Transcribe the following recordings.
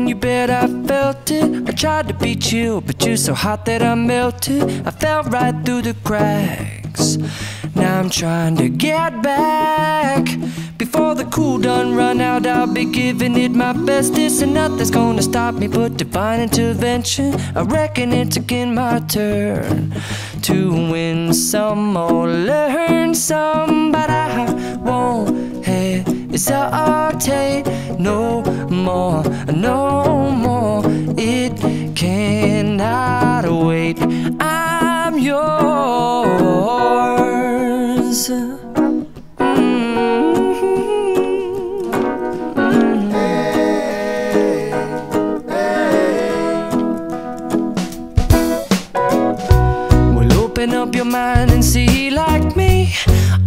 and you bet I felt it. I tried to be chill, but you're so hot that I melted. I fell right through the cracks. Now I'm trying to get back. Before the cool done run out, I'll be giving it my bestest, and nothing's gonna stop me but divine intervention. I reckon it's again my turn to win some or learn some, but I won't hesitate no more, no more. It cannot wait. I'm yours. Open up your mind and see like me.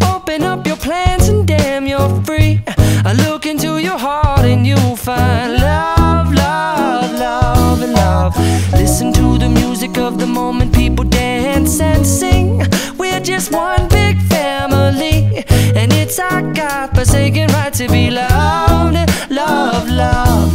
Open up your plans and damn, you're free. I look into your heart and you'll find love, love, love, and love. Listen to the music of the moment, people dance and sing. We're just one big family, and it's our God-forsaken right to be loved, love, love.